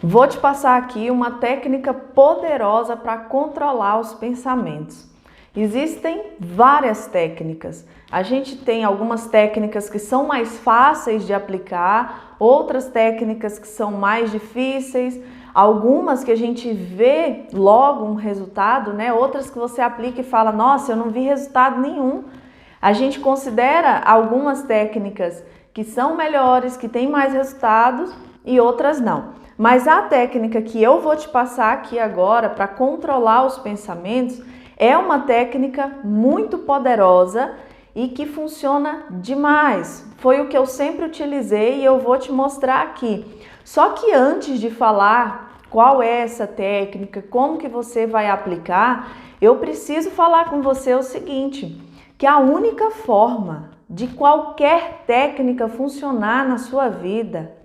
Vou te passar aqui uma técnica poderosa para controlar os pensamentos. Existem várias técnicas. A gente tem algumas técnicas que são mais fáceis de aplicar, outras técnicas que são mais difíceis, algumas que a gente vê logo um resultado, né? Outras que você aplica e fala, nossa, eu não vi resultado nenhum. A gente considera algumas técnicas que são melhores, que têm mais resultados e outras não. Mas a técnica que eu vou te passar aqui agora para controlar os pensamentos é uma técnica muito poderosa e que funciona demais. Foi o que eu sempre utilizei e eu vou te mostrar aqui. Só que antes de falar qual é essa técnica, como que você vai aplicar, eu preciso falar com você o seguinte, que a única forma de qualquer técnica funcionar na sua vida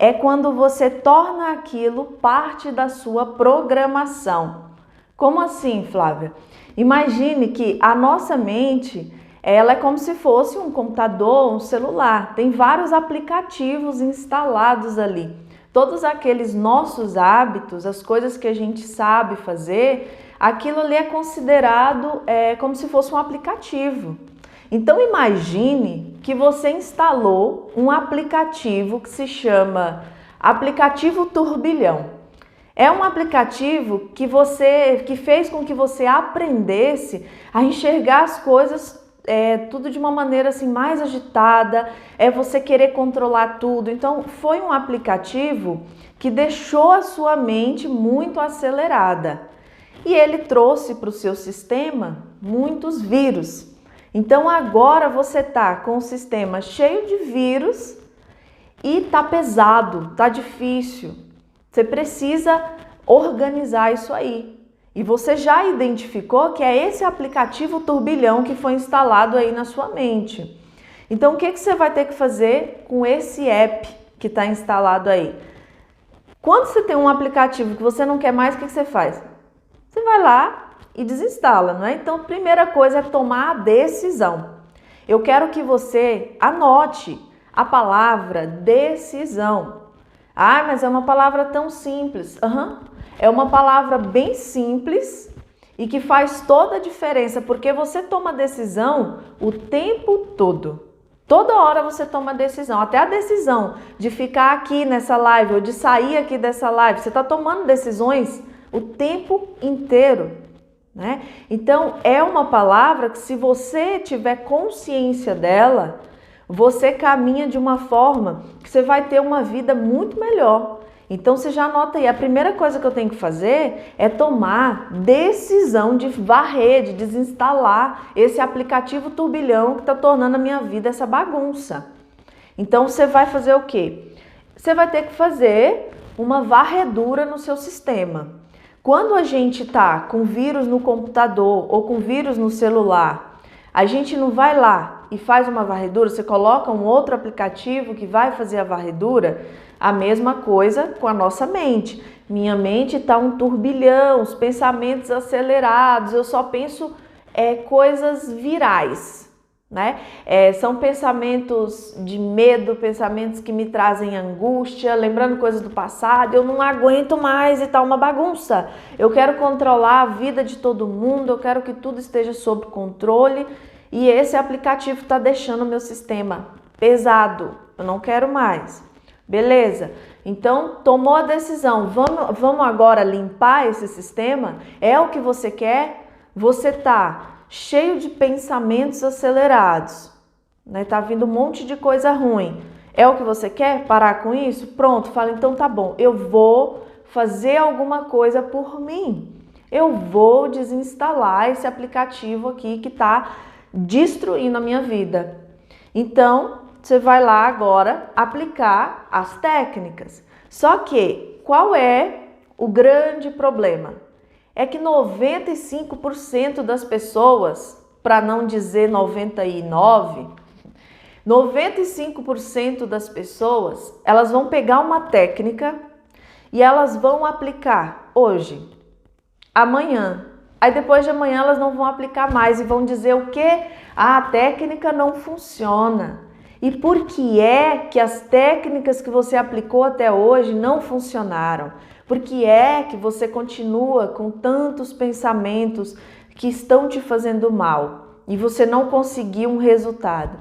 é quando você torna aquilo parte da sua programação. Como assim, Flávia? Imagine que a nossa mente, ela é como se fosse um computador, um celular. Tem vários aplicativos instalados ali. Todos aqueles nossos hábitos, as coisas que a gente sabe fazer, aquilo ali é considerado como se fosse um aplicativo. Então imagine que você instalou um aplicativo que se chama Aplicativo Turbilhão. É um aplicativo que fez com que você aprendesse a enxergar as coisas tudo de uma maneira assim mais agitada, você querer controlar tudo. Então foi um aplicativo que deixou a sua mente muito acelerada e ele trouxe para o seu sistema muitos vírus. Então agora você tá com o sistema cheio de vírus e tá pesado, tá difícil. Você precisa organizar isso aí. E você já identificou que é esse aplicativo turbilhão que foi instalado aí na sua mente. Então o que você vai ter que fazer com esse app que está instalado aí? Quando você tem um aplicativo que você não quer mais, o que você faz? Você vai lá e desinstala, não é? Então, a primeira coisa é tomar a decisão. Eu quero que você anote a palavra decisão. Ah, mas é uma palavra tão simples. É uma palavra bem simples e que faz toda a diferença, porque você toma decisão o tempo todo. Toda hora você toma decisão, até a decisão de ficar aqui nessa live ou de sair aqui dessa live. Você está tomando decisões o tempo inteiro. Né? Então, é uma palavra que se você tiver consciência dela, você caminha de uma forma que você vai ter uma vida muito melhor. Então, você já anota aí, a primeira coisa que eu tenho que fazer é tomar decisão de varrer, de desinstalar esse aplicativo turbilhão que está tornando a minha vida essa bagunça. Então, você vai fazer o quê? Você vai ter que fazer uma varredura no seu sistema. Quando a gente tá com vírus no computador ou com vírus no celular, a gente não vai lá e faz uma varredura, você coloca um outro aplicativo que vai fazer a varredura, a mesma coisa com a nossa mente. Minha mente tá um turbilhão, os pensamentos acelerados, eu só penso coisas virais. Né? São pensamentos de medo, pensamentos que me trazem angústia, lembrando coisas do passado, eu não aguento mais e tá uma bagunça. Eu quero controlar a vida de todo mundo, eu quero que tudo esteja sob controle e esse aplicativo tá deixando o meu sistema pesado, eu não quero mais. Beleza? Então, tomou a decisão, vamos agora limpar esse sistema? É o que você quer? Você tá cheio de pensamentos acelerados, né? Tá vindo um monte de coisa ruim. É o que você quer? Parar com isso? Pronto, fala, então tá bom, eu vou fazer alguma coisa por mim. Eu vou desinstalar esse aplicativo aqui que tá destruindo a minha vida. Então, você vai lá agora aplicar as técnicas. Só que, qual é o grande problema? É que 95% das pessoas, para não dizer 99%, 95% das pessoas, elas vão pegar uma técnica e elas vão aplicar hoje, amanhã. Aí depois de amanhã elas não vão aplicar mais e vão dizer o quê? Ah, a técnica não funciona. E por que é que as técnicas que você aplicou até hoje não funcionaram? Por que é que você continua com tantos pensamentos que estão te fazendo mal e você não conseguiu um resultado?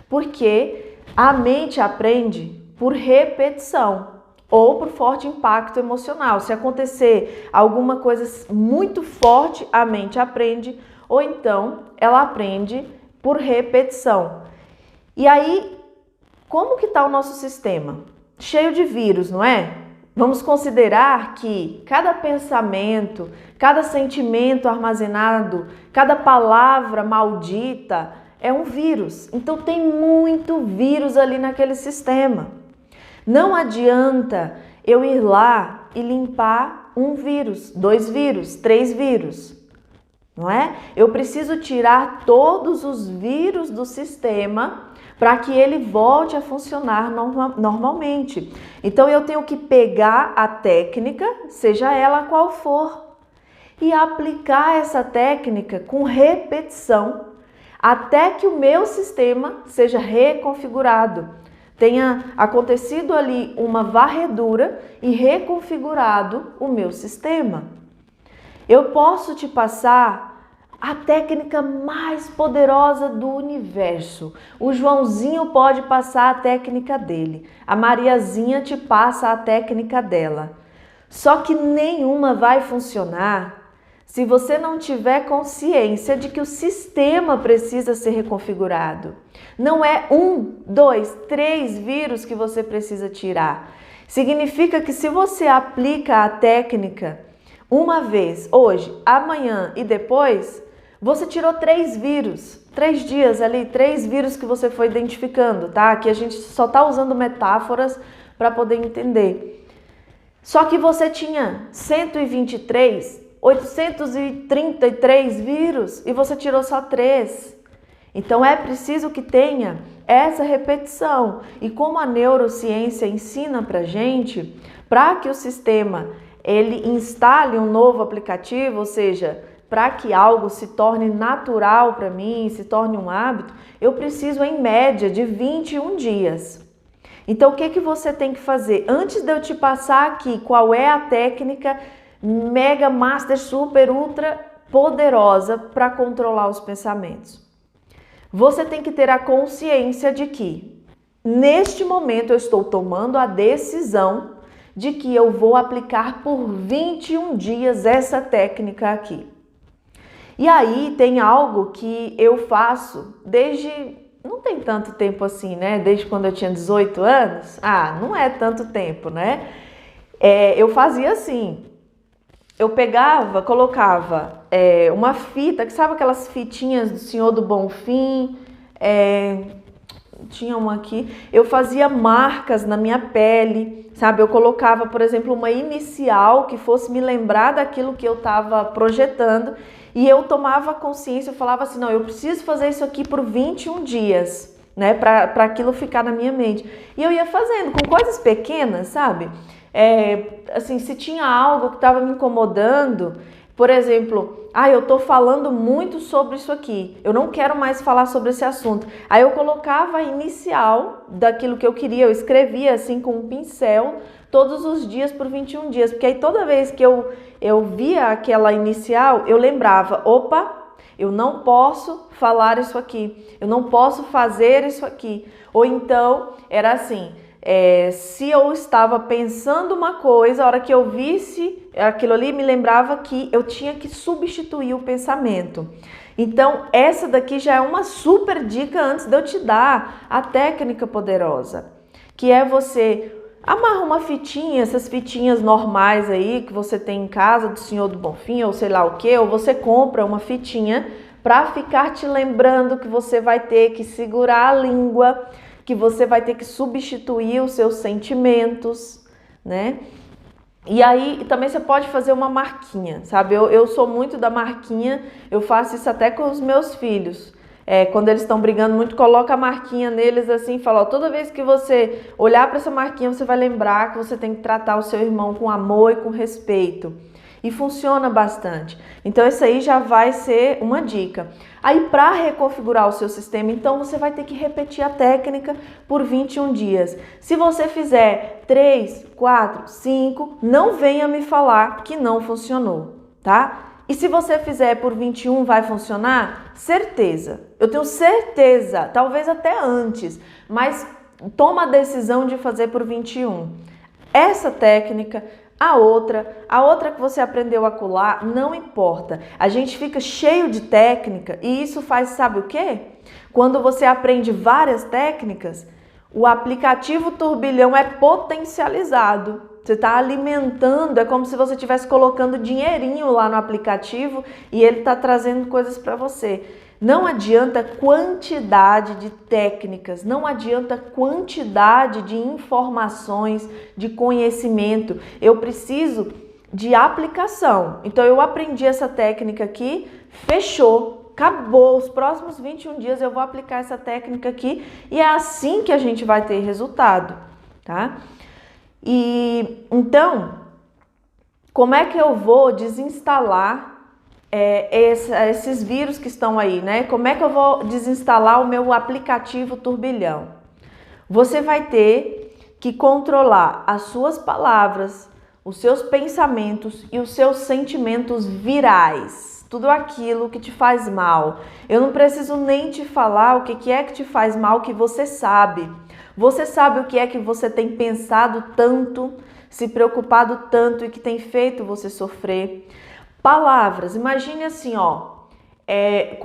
Porque a mente aprende por repetição ou por forte impacto emocional. Se acontecer alguma coisa muito forte, a mente aprende, ou então ela aprende por repetição. E aí, como que está o nosso sistema? Cheio de vírus, não é? Vamos considerar que cada pensamento, cada sentimento armazenado, cada palavra maldita é um vírus. Então tem muito vírus ali naquele sistema. Não adianta eu ir lá e limpar um vírus, 2 vírus, 3 vírus, não é? Eu preciso tirar todos os vírus do sistema para que ele volte a funcionar normalmente. Então eu tenho que pegar a técnica, seja ela qual for, e aplicar essa técnica com repetição até que o meu sistema seja reconfigurado. Tenha acontecido ali uma varredura e reconfigurado o meu sistema. Eu posso te passar a técnica mais poderosa do universo. O Joãozinho pode passar a técnica dele. A Mariazinha te passa a técnica dela. Só que nenhuma vai funcionar se você não tiver consciência de que o sistema precisa ser reconfigurado. Não é 1, 2, 3 vírus que você precisa tirar. Significa que se você aplica a técnica uma vez, hoje, amanhã e depois, você tirou 3 vírus. 3 dias ali, 3 vírus que você foi identificando, tá? Aqui a gente só tá usando metáforas para poder entender. Só que você tinha 833 vírus e você tirou só 3. Então é preciso que tenha essa repetição. E como a neurociência ensina pra gente, para que o sistema ele instale um novo aplicativo, ou seja, para que algo se torne natural para mim, se torne um hábito, eu preciso em média de 21 dias. Então o que você tem que fazer? Antes de eu te passar aqui qual é a técnica mega, master, super, ultra poderosa para controlar os pensamentos. Você tem que ter a consciência de que, neste momento, eu estou tomando a decisão de que eu vou aplicar por 21 dias essa técnica aqui. E aí tem algo que eu faço desde, não tem tanto tempo assim, né? Desde quando eu tinha 18 anos. Não é tanto tempo, né? Eu fazia assim. Eu pegava, colocava uma fita, que sabe aquelas fitinhas do Senhor do Bonfim? Tinha uma aqui. Eu fazia marcas na minha pele, sabe? Eu colocava, por exemplo, uma inicial que fosse me lembrar daquilo que eu estava projetando. E eu tomava consciência, eu falava assim, não, eu preciso fazer isso aqui por 21 dias, né? Para aquilo ficar na minha mente. E eu ia fazendo com coisas pequenas, sabe? Assim, se tinha algo que estava me incomodando, por exemplo, eu tô falando muito sobre isso aqui, eu não quero mais falar sobre esse assunto. Aí eu colocava a inicial daquilo que eu queria, eu escrevia assim com um pincel todos os dias por 21 dias, porque aí toda vez que eu via aquela inicial, eu lembrava, opa, eu não posso falar isso aqui, eu não posso fazer isso aqui. Ou então, era assim, se eu estava pensando uma coisa, a hora que eu visse aquilo ali, me lembrava que eu tinha que substituir o pensamento. Então, essa daqui já é uma super dica antes de eu te dar a técnica poderosa, que é você amarra uma fitinha, essas fitinhas normais aí que você tem em casa do Senhor do Bonfim ou sei lá o que, ou você compra uma fitinha para ficar te lembrando que você vai ter que segurar a língua, que você vai ter que substituir os seus sentimentos, né? E aí também você pode fazer uma marquinha, sabe? Eu sou muito da marquinha, eu faço isso até com os meus filhos. Quando eles estão brigando muito, coloca a marquinha neles assim e fala, toda vez que você olhar para essa marquinha, você vai lembrar que você tem que tratar o seu irmão com amor e com respeito. e funciona bastante. Então, isso aí já vai ser uma dica. Aí, para reconfigurar o seu sistema, então, você vai ter que repetir a técnica por 21 dias. Se você fizer 3, 4, 5, não venha me falar que não funcionou, tá? E se você fizer por 21, vai funcionar? Certeza. Eu tenho certeza, talvez até antes, mas toma a decisão de fazer por 21. Essa técnica, a outra que você aprendeu a colar, não importa. A gente fica cheio de técnica e isso faz, sabe o quê? Quando você aprende várias técnicas, o aplicativo turbilhão é potencializado. Você está alimentando, é como se você estivesse colocando dinheirinho lá no aplicativo e ele está trazendo coisas para você. Não adianta quantidade de técnicas, não adianta quantidade de informações, de conhecimento. Eu preciso de aplicação. Então, eu aprendi essa técnica aqui, fechou, acabou. Os próximos 21 dias eu vou aplicar essa técnica aqui e é assim que a gente vai ter resultado, tá? E então, como é que eu vou desinstalar esses vírus que estão aí, né? Como é que eu vou desinstalar o meu aplicativo turbilhão? Você vai ter que controlar as suas palavras, os seus pensamentos e os seus sentimentos virais. Tudo aquilo que te faz mal. Eu não preciso nem te falar o que é que te faz mal, que você sabe. Você sabe o que é que você tem pensado tanto, se preocupado tanto e que tem feito você sofrer. Palavras, imagine assim, ó,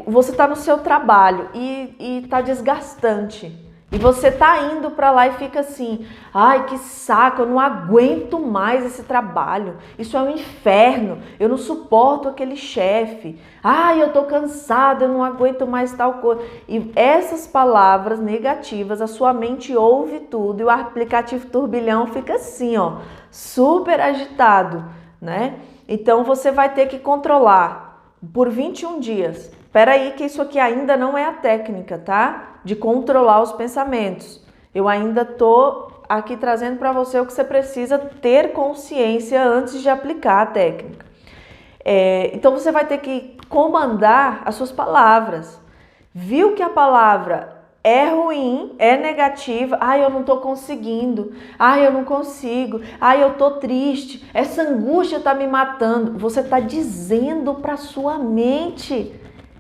você está no seu trabalho e está desgastante. E você tá indo para lá e fica assim, ai que saco, eu não aguento mais esse trabalho, isso é um inferno, eu não suporto aquele chefe, ai eu tô cansada, eu não aguento mais tal coisa. E essas palavras negativas, a sua mente ouve tudo e o aplicativo turbilhão fica assim, ó, super agitado, né? Então você vai ter que controlar por 21 dias. Espera aí que isso aqui ainda não é a técnica, tá? De controlar os pensamentos. Eu ainda tô aqui trazendo para você o que você precisa ter consciência antes de aplicar a técnica. Então você vai ter que comandar as suas palavras. Viu que a palavra é ruim, é negativa, ai eu não tô conseguindo, ai eu não consigo, ai eu tô triste, essa angústia tá me matando. Você tá dizendo para sua mente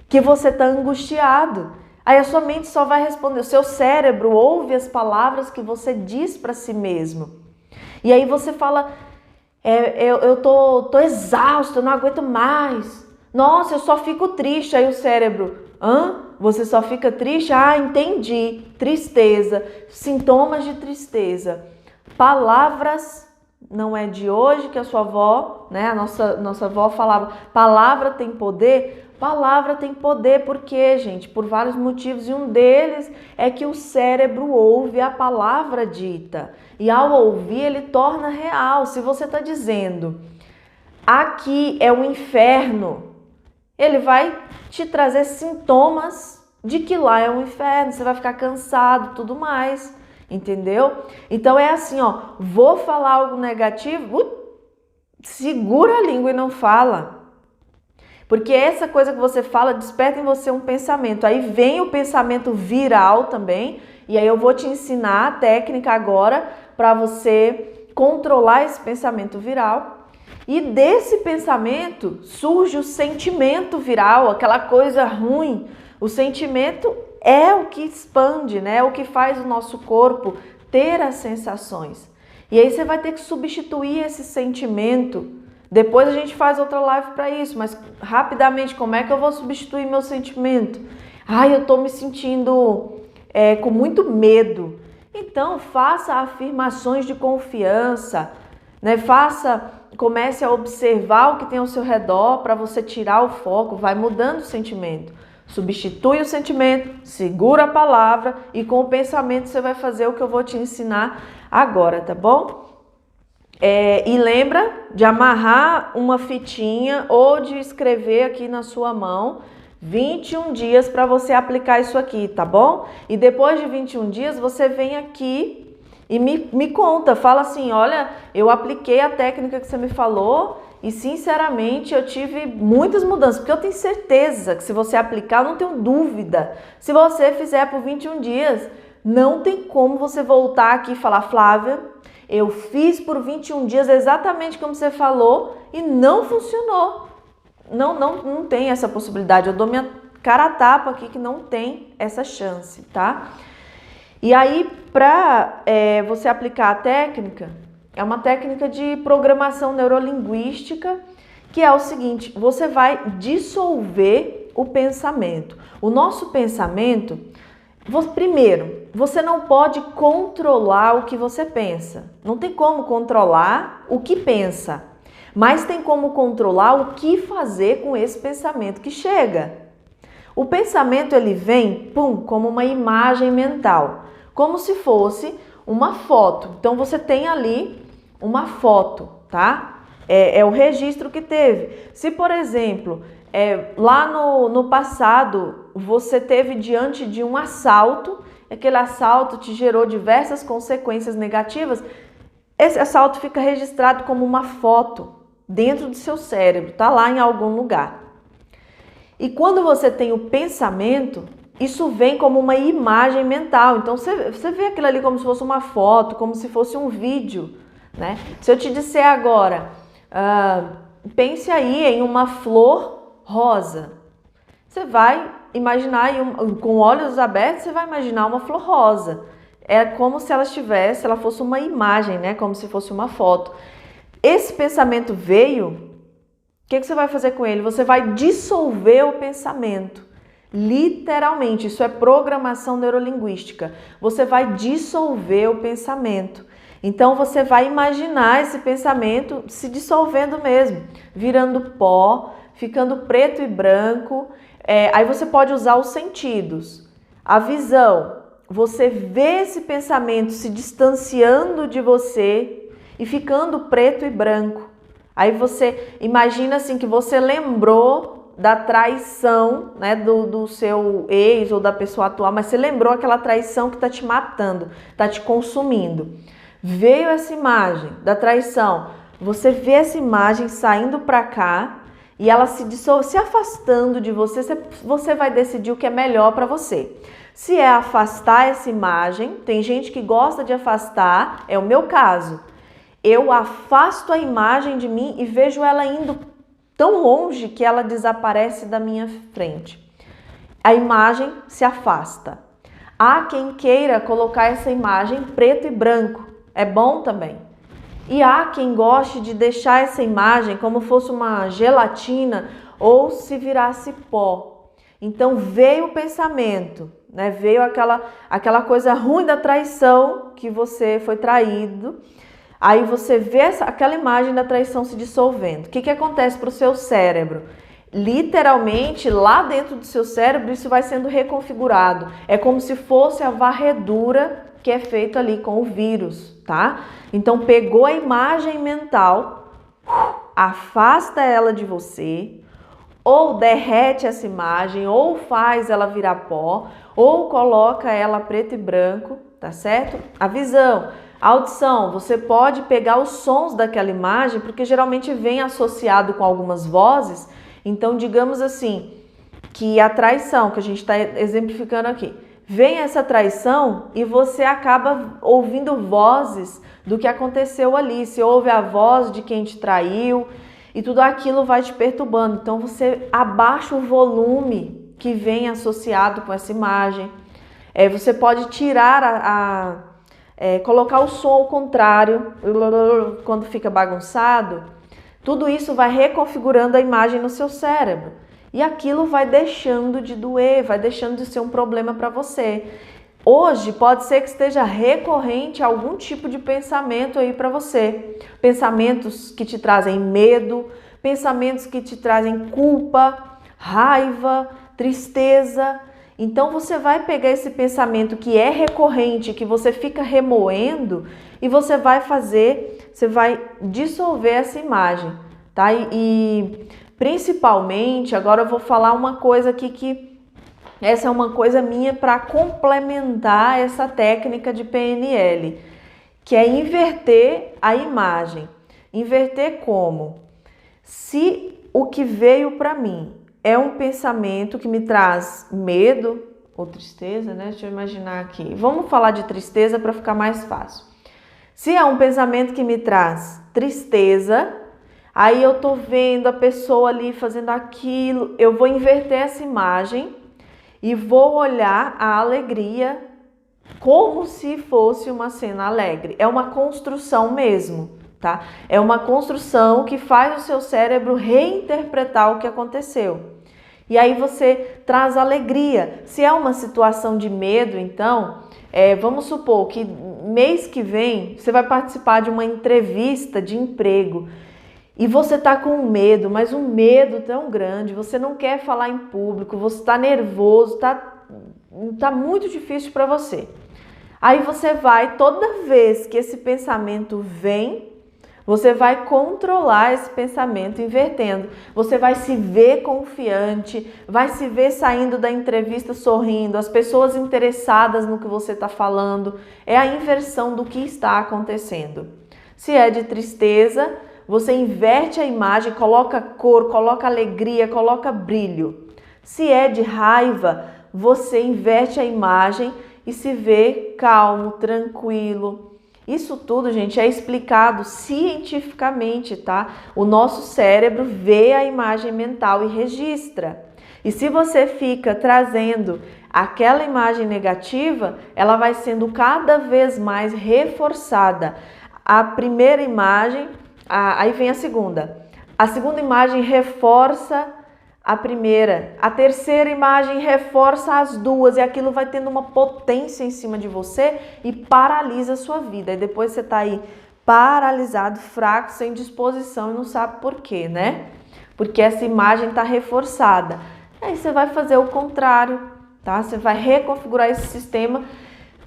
que você tá angustiado. Aí a sua mente só vai responder, o seu cérebro ouve as palavras que você diz para si mesmo. E aí você fala, eu tô exausto, eu não aguento mais. Nossa, eu só fico triste. Aí o cérebro, você só fica triste? Ah, entendi. Tristeza, sintomas de tristeza. Palavras, não é de hoje que a sua avó, né, a nossa avó falava, palavra tem poder. Palavra tem poder por quê, gente? Por vários motivos e um deles é que o cérebro ouve a palavra dita e ao ouvir ele torna real. Se você está dizendo aqui é um inferno, ele vai te trazer sintomas de que lá é um inferno, você vai ficar cansado, tudo mais, entendeu? Então é assim, ó, vou falar algo negativo, segura a língua e não fala. Porque essa coisa que você fala desperta em você um pensamento. Aí vem o pensamento viral também. E aí eu vou te ensinar a técnica agora para você controlar esse pensamento viral. E desse pensamento surge o sentimento viral, aquela coisa ruim. O sentimento é o que expande, né? É o que faz o nosso corpo ter as sensações. E aí você vai ter que substituir esse sentimento. Depois a gente faz outra live para isso, mas rapidamente, como é que eu vou substituir meu sentimento? Ai, eu tô me sentindo com muito medo. Então, faça afirmações de confiança, né? Comece a observar o que tem ao seu redor para você tirar o foco, vai mudando o sentimento. Substitui o sentimento, segura a palavra e com o pensamento você vai fazer o que eu vou te ensinar agora, tá bom? E lembra de amarrar uma fitinha ou de escrever aqui na sua mão 21 dias para você aplicar isso aqui, tá bom? E depois de 21 dias você vem aqui e me conta, fala assim, olha, eu apliquei a técnica que você me falou e sinceramente eu tive muitas mudanças, porque eu tenho certeza que se você aplicar, eu não tenho dúvida, se você fizer por 21 dias, não tem como você voltar aqui e falar, Flávia, eu fiz por 21 dias exatamente como você falou e não funcionou. Não tem essa possibilidade. Eu dou minha cara a tapa aqui que não tem essa chance, tá? E aí, para você aplicar a técnica, é uma técnica de programação neurolinguística, que é o seguinte, você vai dissolver o pensamento. O nosso pensamento, primeiro, você não pode controlar o que você pensa. Não tem como controlar o que pensa, mas tem como controlar o que fazer com esse pensamento que chega. O pensamento, ele vem, como uma imagem mental, como se fosse uma foto. Então, você tem ali uma foto, tá? É o registro que teve. Se, por exemplo, lá no passado, você teve diante de um assalto, aquele assalto te gerou diversas consequências negativas, esse assalto fica registrado como uma foto dentro do seu cérebro, tá lá em algum lugar. E quando você tem o pensamento, isso vem como uma imagem mental. Então, você vê aquilo ali como se fosse uma foto, como se fosse um vídeo, né? Se eu te disser agora, pense aí em uma flor rosa. Você vai imaginar, com olhos abertos, você vai imaginar uma flor rosa. É como se ela fosse uma imagem, né? Como se fosse uma foto. Esse pensamento veio, o que você vai fazer com ele? Você vai dissolver o pensamento. Literalmente, isso é programação neurolinguística. Você vai dissolver o pensamento. Então, você vai imaginar esse pensamento se dissolvendo mesmo, virando pó, ficando preto e branco. Aí você pode usar os sentidos. A visão, você vê esse pensamento se distanciando de você e ficando preto e branco. Aí você imagina assim que você lembrou da traição, né, do seu ex ou da pessoa atual, mas você lembrou aquela traição que está te matando, está te consumindo. Veio essa imagem da traição, você vê essa imagem saindo para cá e ela se afastando de você, você vai decidir o que é melhor para você. Se é afastar essa imagem, tem gente que gosta de afastar, é o meu caso. Eu afasto a imagem de mim e vejo ela indo tão longe que ela desaparece da minha frente. A imagem se afasta. Há quem queira colocar essa imagem preto e branco. É bom também. E há quem goste de deixar essa imagem como fosse uma gelatina ou se virasse pó. Então veio o pensamento, né? Veio aquela coisa ruim da traição, que você foi traído. Aí você vê aquela imagem da traição se dissolvendo. O que acontece para o seu cérebro? Literalmente, lá dentro do seu cérebro, isso vai sendo reconfigurado. É como se fosse a varredura que é feita ali com o vírus, tá? Então, pegou a imagem mental, afasta ela de você, ou derrete essa imagem, ou faz ela virar pó, ou coloca ela preto e branco, tá certo? A visão. A audição, você pode pegar os sons daquela imagem, porque geralmente vem associado com algumas vozes. Então, digamos assim, que a traição, que a gente está exemplificando aqui, vem essa traição e você acaba ouvindo vozes do que aconteceu ali. Você ouve a voz de quem te traiu e tudo aquilo vai te perturbando. Então, você abaixa o volume que vem associado com essa imagem. Você pode tirar colocar o som ao contrário, quando fica bagunçado, tudo isso vai reconfigurando a imagem no seu cérebro. E aquilo vai deixando de doer, vai deixando de ser um problema para você. Hoje pode ser que esteja recorrente algum tipo de pensamento aí para você. Pensamentos que te trazem medo, pensamentos que te trazem culpa, raiva, tristeza. Então você vai pegar esse pensamento que é recorrente, que você fica remoendo e você vai dissolver essa imagem, tá? E principalmente, agora eu vou falar uma coisa aqui que essa é uma coisa minha para complementar essa técnica de PNL, que é inverter a imagem. Inverter como? Se o que veio para mim é um pensamento que me traz medo ou tristeza, né? Deixa eu imaginar aqui. Vamos falar de tristeza para ficar mais fácil. Se é um pensamento que me traz tristeza, aí eu tô vendo a pessoa ali fazendo aquilo, eu vou inverter essa imagem e vou olhar a alegria como se fosse uma cena alegre. É uma construção mesmo, tá? É uma construção que faz o seu cérebro reinterpretar o que aconteceu. E aí você traz alegria. Se é uma situação de medo, então, vamos supor que mês que vem você vai participar de uma entrevista de emprego e você tá com medo, mas um medo tão grande, você não quer falar em público, você tá nervoso, tá muito difícil para você. Aí você vai, toda vez que esse pensamento vem, você vai controlar esse pensamento invertendo. Você vai se ver confiante, vai se ver saindo da entrevista sorrindo, as pessoas interessadas no que você está falando. É a inversão do que está acontecendo. Se é de tristeza, você inverte a imagem, coloca cor, coloca alegria, coloca brilho. Se é de raiva, você inverte a imagem e se vê calmo, tranquilo. Isso tudo, gente, é explicado cientificamente, tá? O nosso cérebro vê a imagem mental e registra. E se você fica trazendo aquela imagem negativa, ela vai sendo cada vez mais reforçada. A primeira imagem, aí vem a segunda. A segunda imagem reforça a primeira, a terceira imagem reforça as duas e aquilo vai tendo uma potência em cima de você e paralisa a sua vida. E depois você tá aí paralisado, fraco, sem disposição e não sabe por quê, né? Porque essa imagem tá reforçada. Aí você vai fazer o contrário, tá? Você vai reconfigurar esse sistema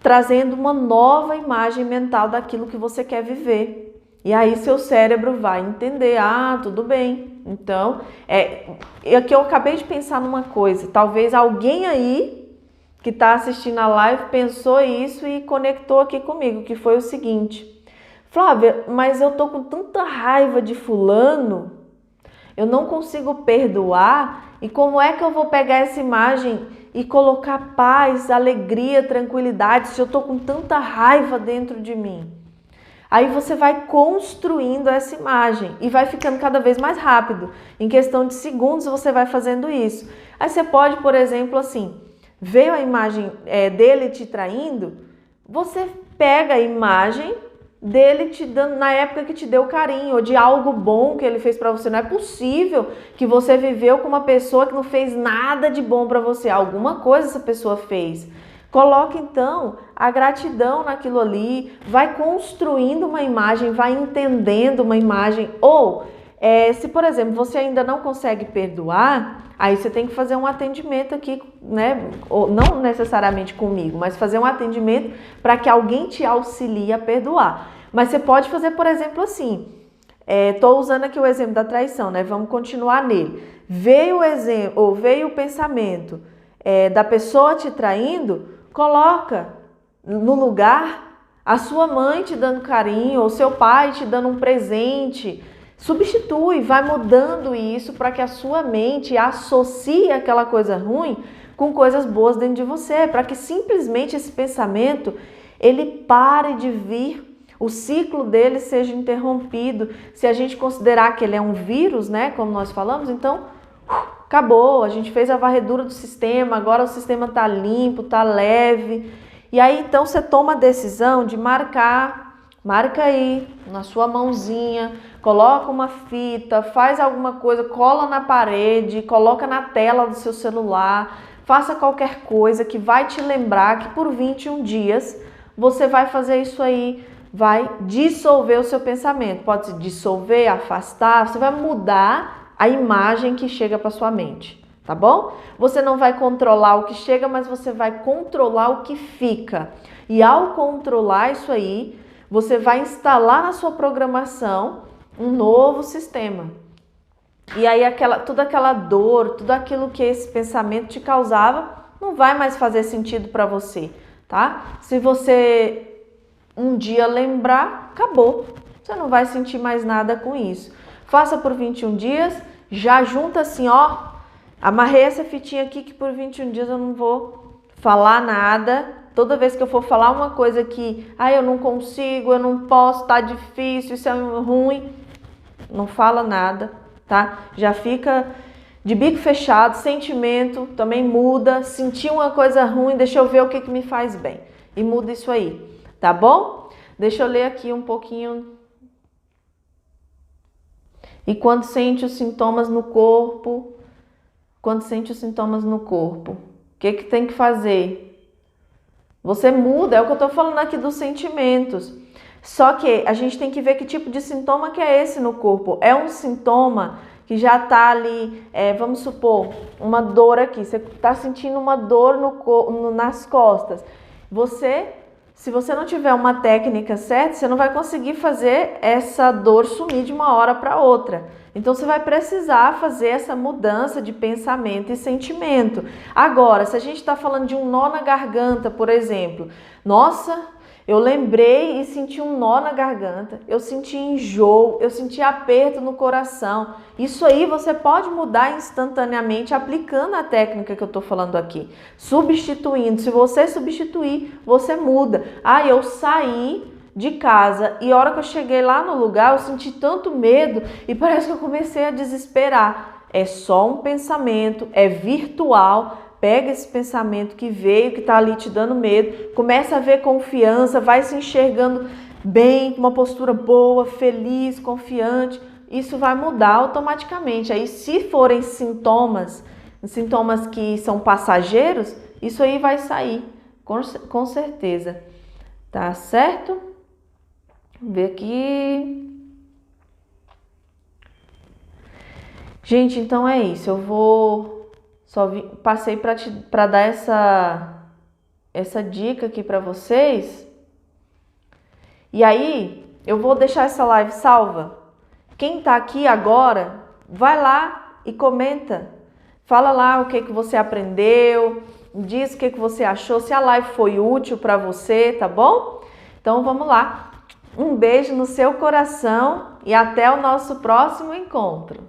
trazendo uma nova imagem mental daquilo que você quer viver. E aí seu cérebro vai entender, tudo bem. Então, aqui eu acabei de pensar numa coisa, talvez alguém aí que está assistindo a live pensou isso e conectou aqui comigo, que foi o seguinte: Flávia, mas eu tô com tanta raiva de fulano, eu não consigo perdoar, e como é que eu vou pegar essa imagem e colocar paz, alegria, tranquilidade se eu tô com tanta raiva dentro de mim? Aí você vai construindo essa imagem e vai ficando cada vez mais rápido. Em questão de segundos você vai fazendo isso. Aí você pode, por exemplo, assim, veio a imagem dele te traindo, você pega a imagem dele te dando na época que te deu carinho, ou de algo bom que ele fez para você. Não é possível que você viveu com uma pessoa que não fez nada de bom para você. Alguma coisa essa pessoa fez. Coloque então a gratidão naquilo ali, vai construindo uma imagem, vai entendendo uma imagem. Ou, se por exemplo você ainda não consegue perdoar, aí você tem que fazer um atendimento aqui, né? Ou, não necessariamente comigo, mas fazer um atendimento para que alguém te auxilie a perdoar. Mas você pode fazer, por exemplo, assim, estou usando aqui o exemplo da traição, né? Vamos continuar nele. Veio o pensamento da pessoa te traindo, coloca no lugar a sua mãe te dando carinho, ou seu pai te dando um presente. Substitui, vai mudando isso para que a sua mente associe aquela coisa ruim com coisas boas dentro de você, para que simplesmente esse pensamento ele pare de vir, o ciclo dele seja interrompido. Se a gente considerar que ele é um vírus, né, como nós falamos, então acabou, a gente fez a varredura do sistema, agora o sistema tá limpo, tá leve. E aí então você toma a decisão de marca aí na sua mãozinha, coloca uma fita, faz alguma coisa, cola na parede, coloca na tela do seu celular, faça qualquer coisa que vai te lembrar que por 21 dias você vai fazer isso aí, vai dissolver o seu pensamento. Pode se dissolver, afastar, você vai mudar a imagem que chega para sua mente, tá bom? Você não vai controlar o que chega, mas você vai controlar o que fica. E ao controlar isso aí, você vai instalar na sua programação um novo sistema. E aí toda aquela dor, tudo aquilo que esse pensamento te causava, não vai mais fazer sentido para você, tá? Se você um dia lembrar, acabou. Você não vai sentir mais nada com isso. Faça por 21 dias, já junta assim, ó, amarrei essa fitinha aqui que por 21 dias eu não vou falar nada. Toda vez que eu for falar uma coisa que, eu não consigo, eu não posso, tá difícil, isso é ruim, não fala nada, tá? Já fica de bico fechado, sentimento também muda, sentir uma coisa ruim, deixa eu ver o que me faz bem. E muda isso aí, tá bom? Deixa eu ler aqui um pouquinho. E quando sente os sintomas no corpo, o que tem que fazer? Você muda, é o que eu tô falando aqui dos sentimentos. Só que a gente tem que ver que tipo de sintoma que é esse no corpo. É um sintoma que já tá ali, vamos supor, uma dor aqui. Você tá sentindo uma dor nas costas. Se você não tiver uma técnica certa, você não vai conseguir fazer essa dor sumir de uma hora para outra. Então, você vai precisar fazer essa mudança de pensamento e sentimento. Agora, se a gente está falando de um nó na garganta, por exemplo, nossa, eu lembrei e senti um nó na garganta, eu senti enjoo, eu senti aperto no coração. Isso aí você pode mudar instantaneamente aplicando a técnica que eu estou falando aqui. Substituindo. Se você substituir, você muda. Eu saí de casa e a hora que eu cheguei lá no lugar, eu senti tanto medo e parece que eu comecei a desesperar. É só um pensamento, é virtual. Pega esse pensamento que veio, que está ali te dando medo, começa a ver confiança, vai se enxergando bem, com uma postura boa, feliz, confiante. Isso vai mudar automaticamente. Aí, se forem sintomas que são passageiros, isso aí vai sair, com certeza. Tá certo? Vamos ver aqui. Gente, então é isso. Eu vou... passei para dar essa dica aqui para vocês. E aí, eu vou deixar essa live salva. Quem tá aqui agora, vai lá e comenta. Fala lá o que você aprendeu, diz o que você achou, se a live foi útil para você, tá bom? Então vamos lá. Um beijo no seu coração e até o nosso próximo encontro.